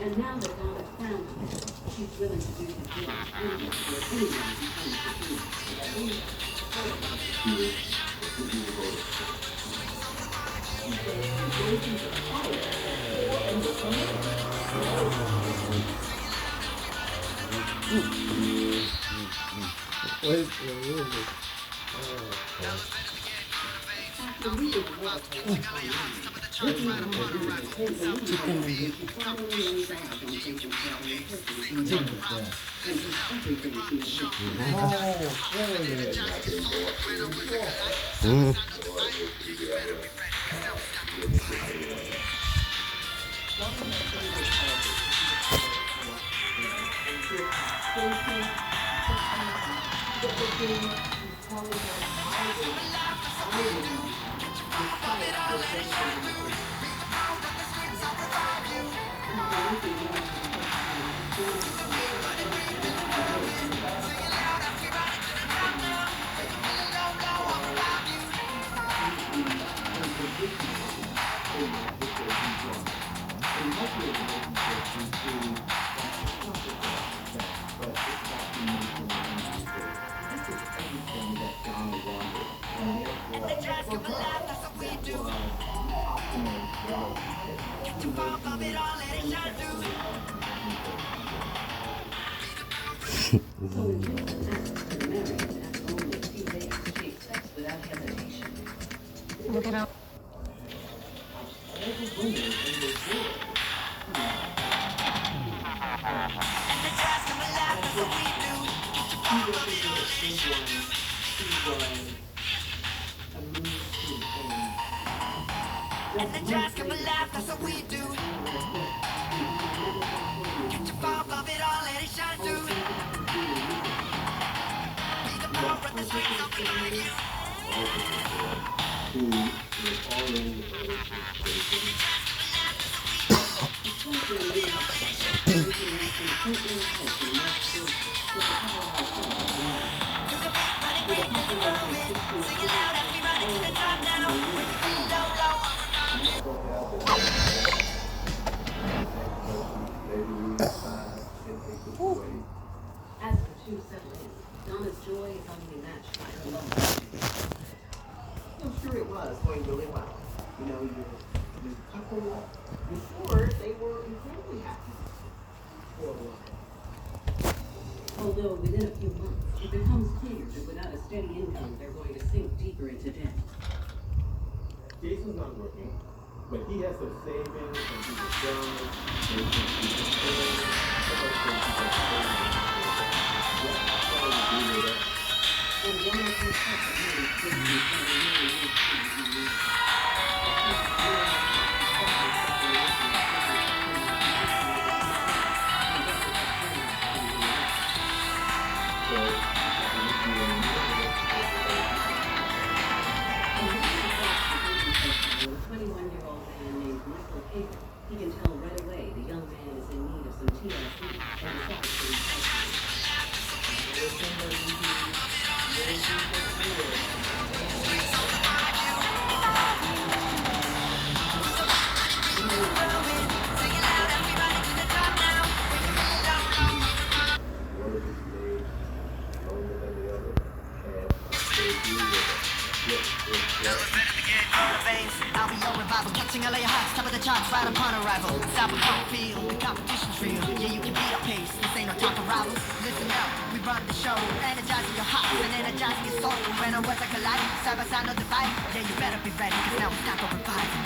And now that Donna's found him, she's willing to do his will endless for anyone who comes to him. Wait, wait. Look at how. And the jazz come alive, that's what we do. Get your fire above it all, let it shine through. Be the power of the streets of behind you. Sing it loud, everybody to the top now. Low, low. As the two settle in, Donna's joy is only matched by her love. I'm sure it was going really well. You know, your couple before they were incredibly happy for a while. Although within a few months, it becomes clear that without a steady income, they're going to sink deeper into debt. Jason's not working, but he has some savings and he was young, and he was saving. And one of her a 21-year-old man named Michael Hager. He can tell right away the young man is in need of some TLC and decides to recycle. I'll be your revival, catching LA hot, top of the charts, right upon arrival. Stop and don't feel, the competition's real. Yeah, you can beat our pace, this ain't no time for rivals. Listen up, we run the show, energizing your heart and energizing your soul. When our words are colliding, side by side, no dividing. Yeah, you better be ready, cause now it's time for revival.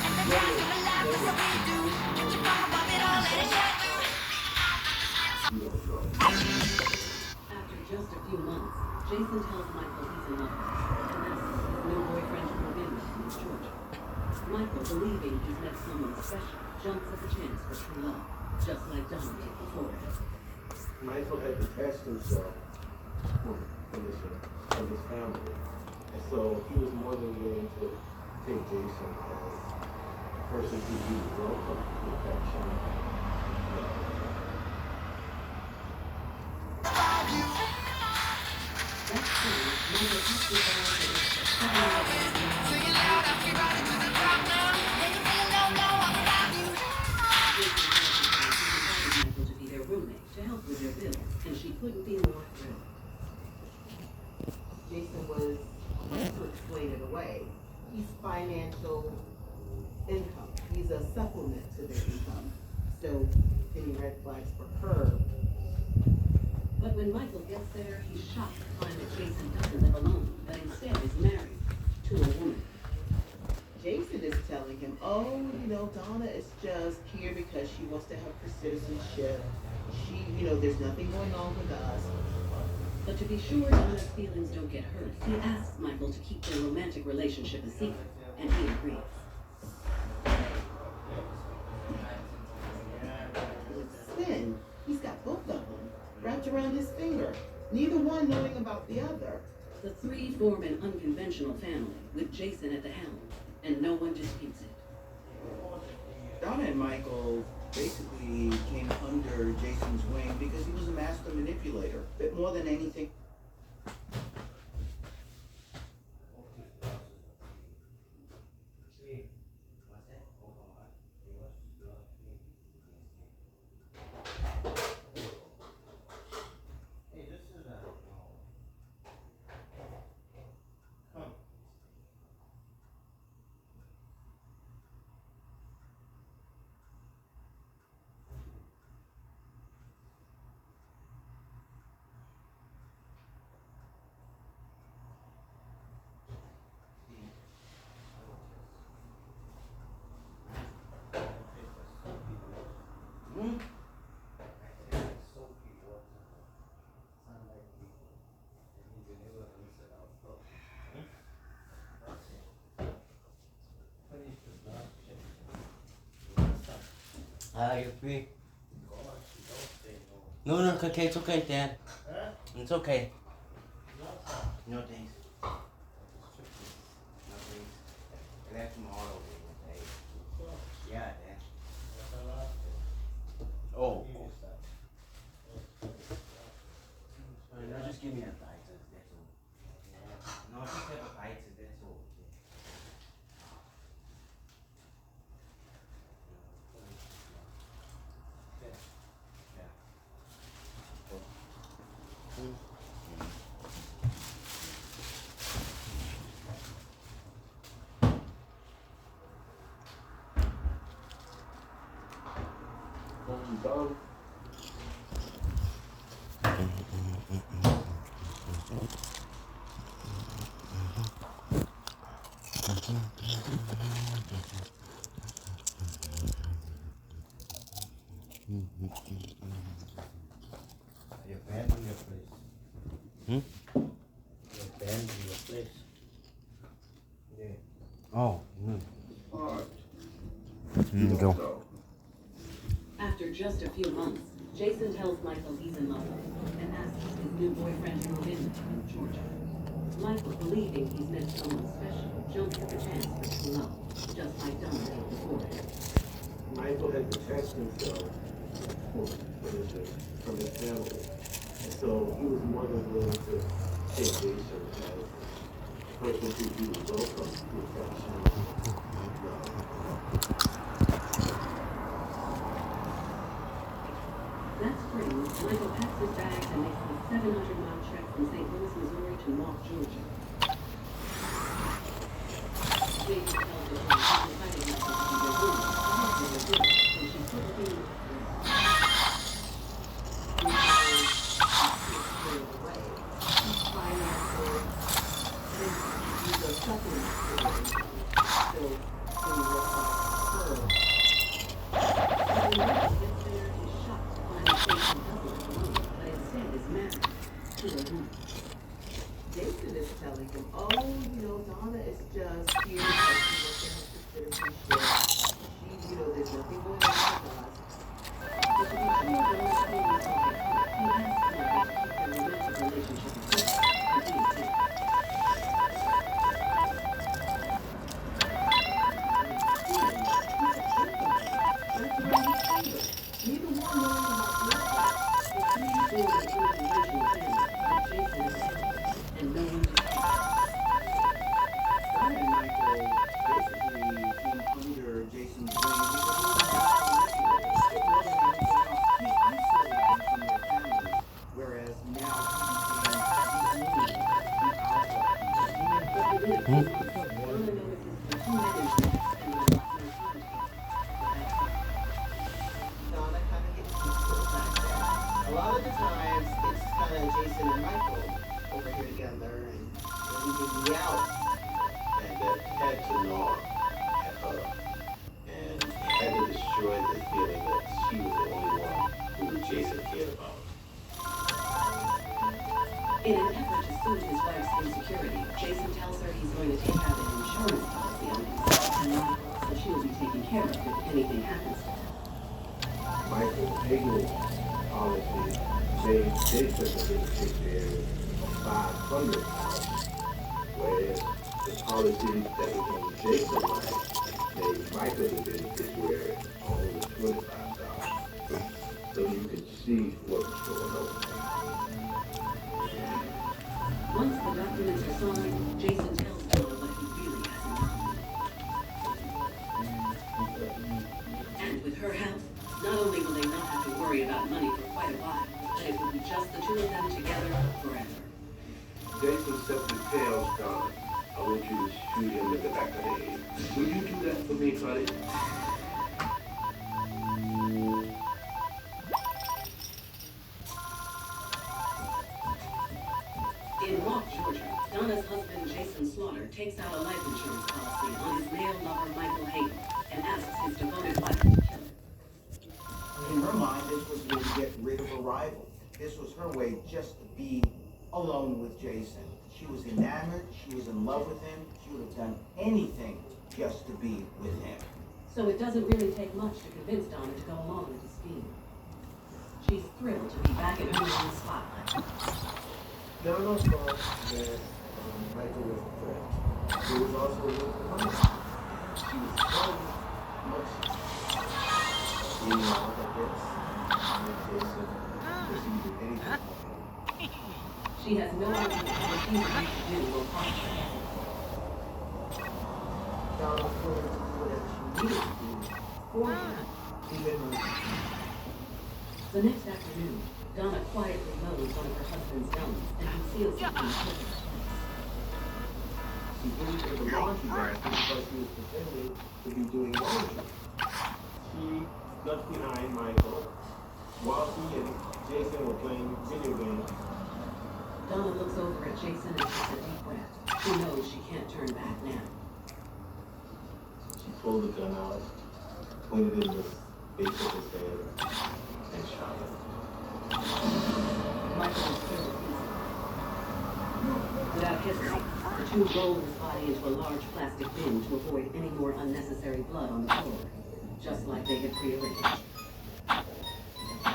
And the jazz come alive, that's what we do. Get your power above it all, let it shine through. After just a few months, Jason tells Michael he's in love, and asks his new boyfriend to move in with him in Georgia. Michael, believing he's met someone special, jumps at the chance for true love, just like Donna did before. Michael had detached himself from his family. And so he was more than willing to take Jason as a person who he would welcome with affection. That summer, Michael their bills, and she couldn't be more thrilled. Jason was, to explain it away, he's financial income. He's a supplement to their income. So, any red flags for her? But when Michael gets there, he's shocked to find that Jason doesn't live alone, but instead is married to a woman. Jason is telling him, oh, Donna is just here because she wants to have her citizenship. There's nothing going on with us. But to be sure Donna's feelings don't get hurt, he asks Michael to keep their romantic relationship a secret, and he agrees. Sven, he's got both of them wrapped around his finger, neither one knowing about the other. The three form an unconventional family, with Jason at the helm, and no one disputes it. Donna and Michael basically came under Jason's wing because he was a master manipulator. But more than anything, You're free. No, okay, it's okay, Dad. It's okay. No thanks. No thanks. I left them all over here, yeah, Dad. Oh. No, just give me a bite, that's all. No, just have a bite, that's all. Done. You abandoned your place. You abandoned your place. Yeah. Oh. Here you go. After just a few months, Jason tells Michael he's in love with him and asks his new boyfriend to move in with him in Georgia. Michael, believing he's met someone special, jumps at the chance for true love, just like Donna did before him. Michael had detached himself from his family. And so he was more than willing to take Jason as a person who he would welcome to affection. That spring, Michael packs his bags and makes the 700-mile trek from St. Louis, Missouri to North Georgia. Jason tells her he decided not to be their room, to help with her bills, and she couldn't be more Jason is telling him, oh, Donna is just here because she wants to have her citizenship. There's nothing going on with us. But to be sure, Donna's feelings don't get hurt. He asks Michael to keep their romantic relationship a secret, and he accepts. Neither one knowing about the other. The three form an unconventional family, with Jason at the helm, and no one disputes. Donna and Michael basically came under Jason's wing because he was a master manipulator. But more than anything else, he isolated them from their family. Jason and Michael over here together and leaving me out. And that had to gnaw at her. And had to destroy the feeling that she was the only one who Jason cared about. In an effort to soothe his wife's insecurity, Jason tells her he's going to take out an insurance policy on himself and Michael, so she'll be taken care of if anything happens to him. Michael Hagel's policy made Jason the beneficiary of $500, whereas the policy that was on Jason's life made Michael the beneficiary of only $25. So you can see what was going on. Once the documents are signed, Jason tells Donna what he really has in mind. And with her help, not only will they not have to worry about money for quite a while, but it will be just the two of them together forever. Jason simply tells Don, I want you to shoot him in the back of the head. Will you do that for me, buddy? In Rock, Georgia, Donna's husband, Jason Slaughter, takes out a life insurance policy on his male lover, Michael Hagel, and asks his devoted wife to kill him. In her mind, this was a way to get rid of a rival. This was her way just to be alone with Jason. She was enamored, she was in love with him, she would have done anything just to be with him. So it doesn't really take much to convince Donna to go along with his scheme. She's thrilled to be back in her own spotlight. Donna thought that Michael was a threat. He was also a little money. She was so much meanwhile, I guess, Jason refused anything for him. She has no idea what she's going to do will cost her. Donna was willing to do whatever she needed to do for him, even when The next afternoon, Donna quietly loads one of her husband's guns and conceals it in the perfect place. She went to the laundry basket because she was pretending to be doing laundry. She snuck behind Michael while he and Jason were playing video games. Donna looks over at Jason and takes a deep breath. She knows she can't turn back now. She pulled the gun out, pointed it in the base of his head, and shot him. Michael is killed easily. Without hesitation, the two roll his body into a large plastic bin to avoid any more unnecessary blood on the floor, just like they had prearranged.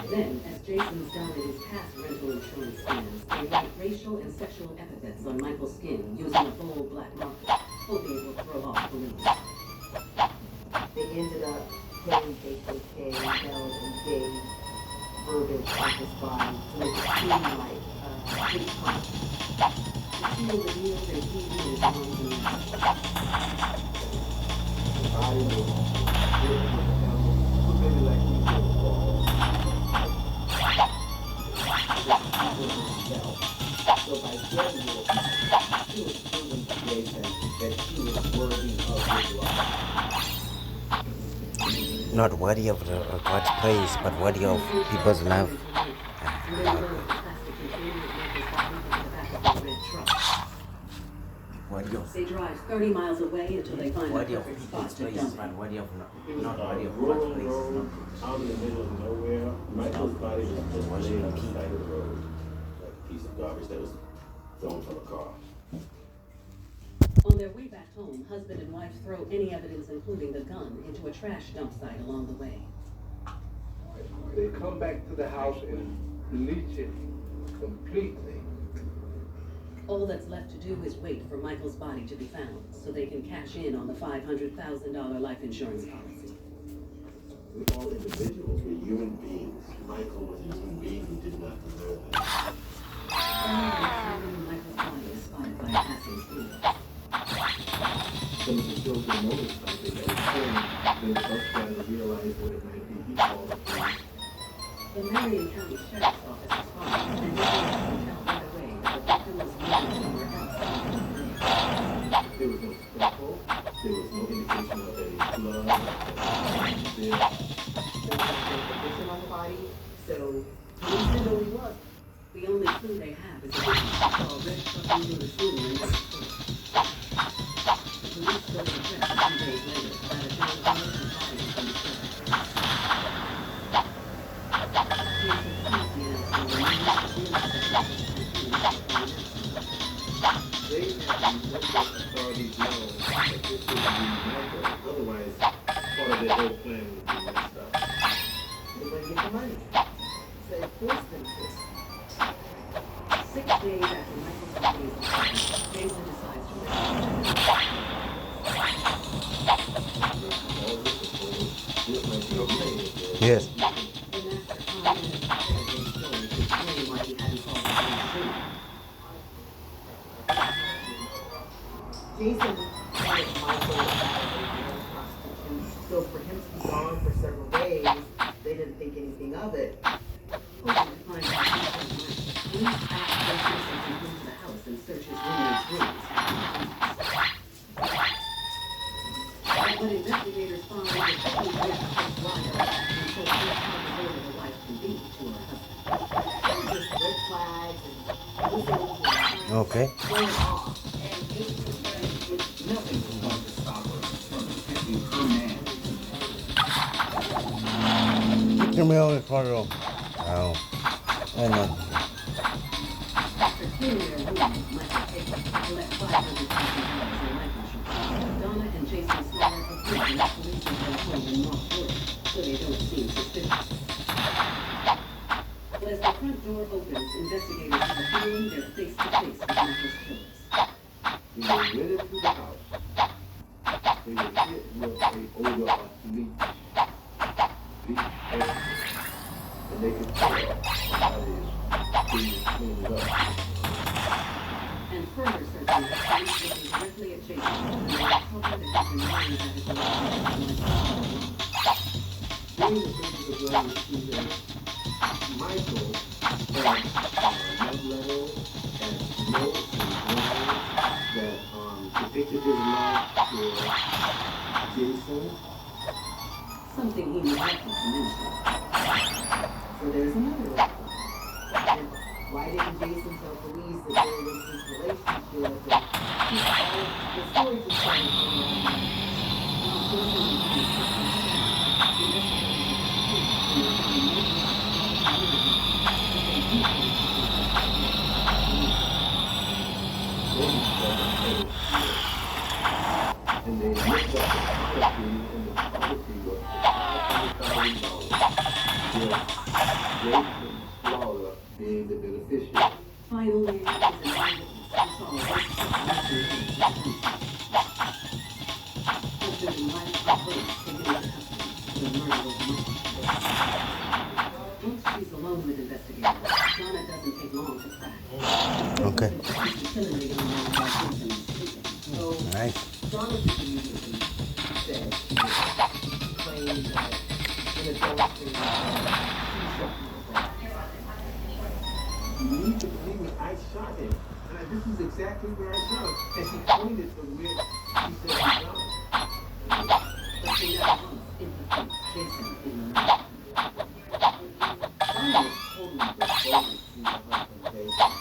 Then, as Jason's done in his past rental insurance scams, they write racial and sexual epithets on Michael's skin using a bold black marker, hoping it will throw off police. they ended up putting KKK, hell, and gay verbiage on his body to make it seem like hate crime. The seal the meals and evenings among the The body was maybe like he was So by getting it, she was proving to Jason that she was worthy of his love. Not worthy of God's praise, but worthy of people's love. Worthy of They drive 30 miles away until they find the worthy of perfect people's spot to praise, dump but it. worthy of not worthy of God's rolling praise. road out in the middle of nowhere. Michael's body was just laying on the side of the road, like a piece of garbage that was thrown from a car. On their way back home, husband and wife throw any evidence, including the gun, into a trash dump site along the way. They come back to the house and bleach it completely. All that's left to do is wait for Michael's body to be found so they can cash in on the $500,000 life insurance policy. We all individuals were human beings. Michael was a human being who did not deserve it. Finally, Michael's body is spotted by a passing speed. Some of the children noticed something that was strange. Then the bus driver realized what it might be. He called the police. The Marion County Sheriff's Office responded, and they can tell right away that the victim was moving somewhere else. There was no scuffle. There was no indication of any blood. There was no condition on the body, so police didn't know who he was. The only clue they have is a witness called Red Truck into the school in their school. The police go to the press a few days later about a John Doe and body has been discovered. Jason Kelsey announced the real They have to let the authorities know that this is the Michael. Otherwise, part of their whole plan would be messed up. They're going to get the money. So they force them to. 6 days after Michael's release, Jason decides to resign. This might be okay. Yes. The master commented on his story to explain why he hadn't called the police sooner. Jason wanted Michael as a prostitute, so for him to be gone for several days, they didn't think anything of it. Hoping to find out Jason's money, police asked Jason to come to the house and search his roommate's rooms. But when investigators found that the couple went to wild and showed just how devoted a wife can be to her husband. There were just red flags and whistles and Okay. going off. Nothing was going to stop her from protecting her man. Give me all the photo. Oh. I know. After clearing their rooms, Michael takes to collect $500,000 in life insurance. Donna and Jason Slaughter agreed that police have been home in North Georgia, so they don't seem suspicious. But as the front door opens, investigators have a feeling they're face to face with Michael's killers. When they went into the house, they were hit with an odor of bleach. Bleach everywhere. And they could tell that is being cleaned up. And further searching, police looking directly at Jason, and they uncover that he's been lying about his relationship with Michael. During the pictures of Larry Stephen, Michael had love letters and notes and drawings that depicted his love for Jason. Something he neglected to mention. So there's another red flag. And why didn't Jason tell police that there was this relationship and the story just started coming out. And they looked up the policy, and the policy was $500,000. Jason Slaughter being the beneficiary. Finally, is an eyewitness who saw a white truck husband and wife are both taken into custody for the murder of Michael. Once she's alone with investigators, Donna doesn't take long to crack. Okay. She's killing on man by Jason's sleeping. So Nice. Jonathan immediately said he claimed that in adultery, he shot himself. You need to believe me, I shot him. And this is exactly where I shot him. And she pointed to where she said she shot him. But she never once implicates Jason in the murder. Donna was totally devoted to her husband, Jason.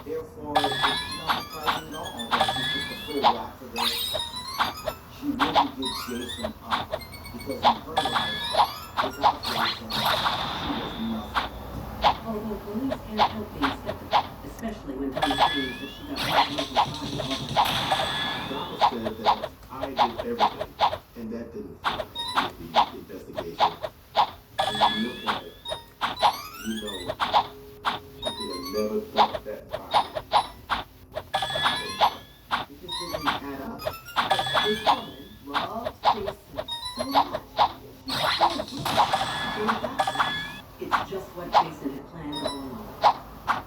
Therefore, it's not surprising at all that she took the full whack of it. She really did Jason up because in her life, without Jason, she was nothing. Although police can't help being skeptical, especially when Donna claims that she got Michael's body all by herself. Donna said that I did everything. And that didn't fit with the investigation. When you look at it, you know, she could have never dumped that body. It just didn't add up. But this woman loved Jason so much. She still did. She gave it back to him. It's just what Jason had planned all along.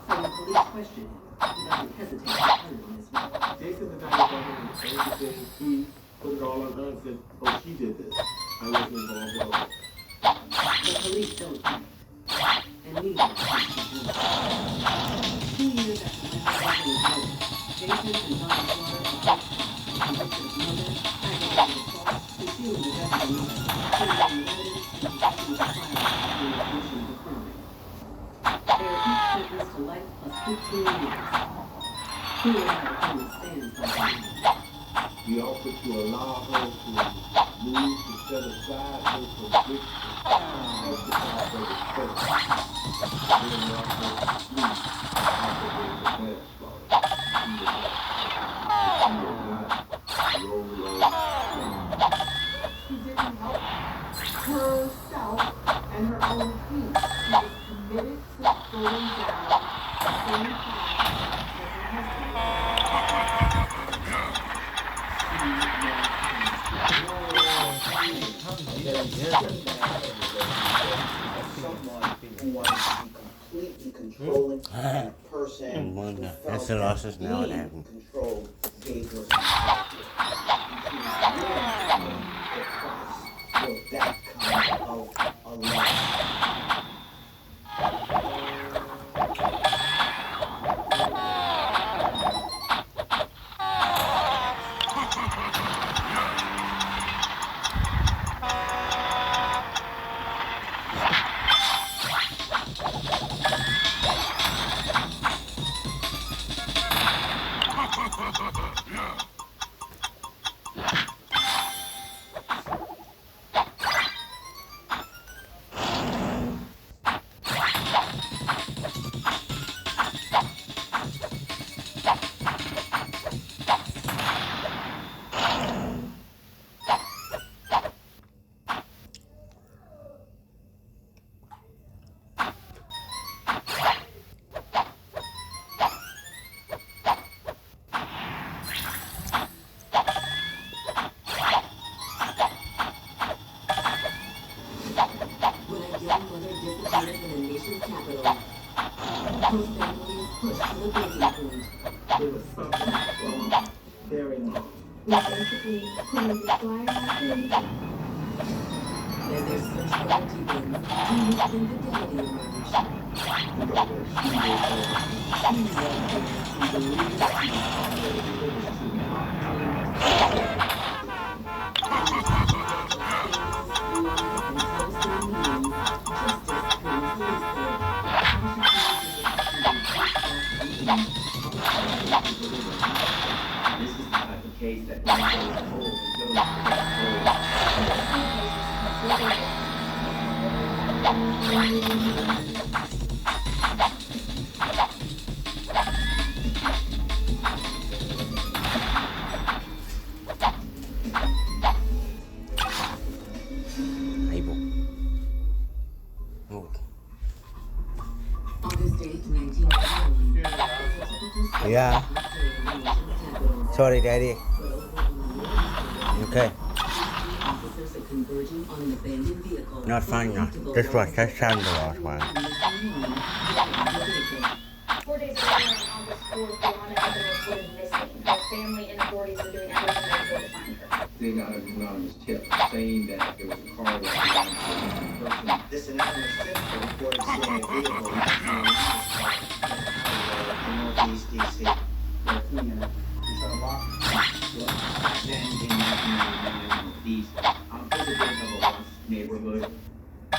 So when police question him, he doesn't hesitate to turn on his wife. Jason denied everything. He put it all on her and said, oh, she did this. I wasn't involved at all. The police don't act, and neither does the jury. 2 years after Michael's body was murdered, Jason and Donna Slaughter are both convicted of murder, aggravated assault, concealing the death of another, killing evidence, and possession of a firearm in the commission of a crime. They are each sentenced to 15 years. He and I understand something. We offer to allow her to move to set aside her conviction and exercise her respect. Then allow her to sleep after the manslaughter. She will not roll on. She didn't help herself and her own peace. She was committed to going down the same path as her husband. Someone who wanted to be completely controlling and a person who Wonder. felt That's the that losses now it being happened. controlled gave her perspective. And she was willing to pay the price for that kind of a love. When a young mother disappears in the nation's capital, her family is pushed to the breaking point. There was something wrong, very wrong. We basically putting the flyer out there. As their search for her deepens, news of infidelity emerge. You know that she was she believed that she was already finished to This is the type of case that when it goes cold, it Able. Oh. August 8th, 1991. Yeah. Sorry, Daddy. Okay. Officers are converging on an abandoned vehicle. Not fine now. This was that time the last one. 4 days ago, on August 4th, Johanna had been reported missing. Her family and authorities are doing everything they can to find her. They got an anonymous tip saying that there was a car that belonged to a person. This anonymous tip reported seeing a vehicle in Northeast DC. They're cleaning it. You shut a lock? Then in 1999 Northeast, visiting of a lost neighborhood. A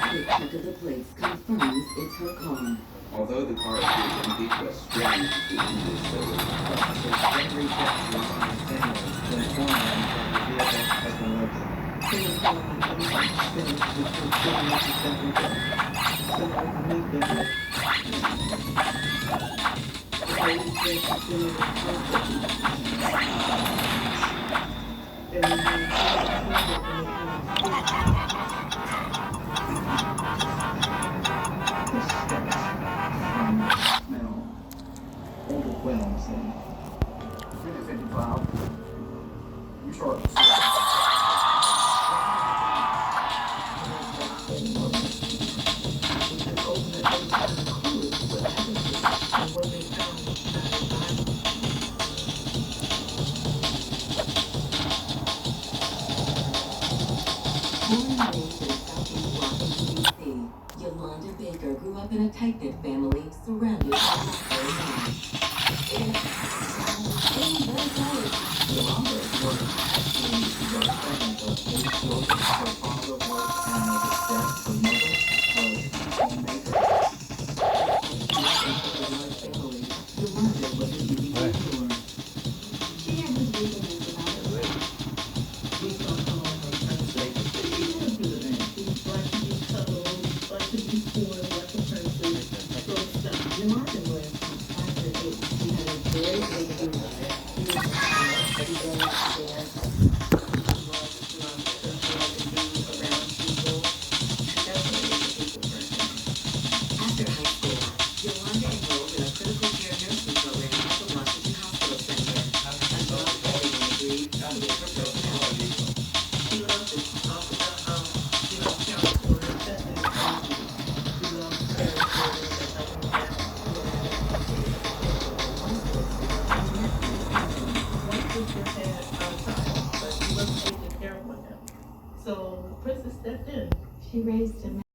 quick check of the plates confirms it's her car. Although the car appears empty, but strange to the English service, officers then reach out to Johanna's family to inform them that the vehicle has been located. Smell overwhelms them. 55. You short. Born and raised in southeast Washington, D.C., Yolanda Baker grew up in a tight-knit family surrounded by laughter and love. Yolanda worked actually very present of 8 children. Her father worked and the death, her mother was a homemaker. So Princess stepped in. She raised him.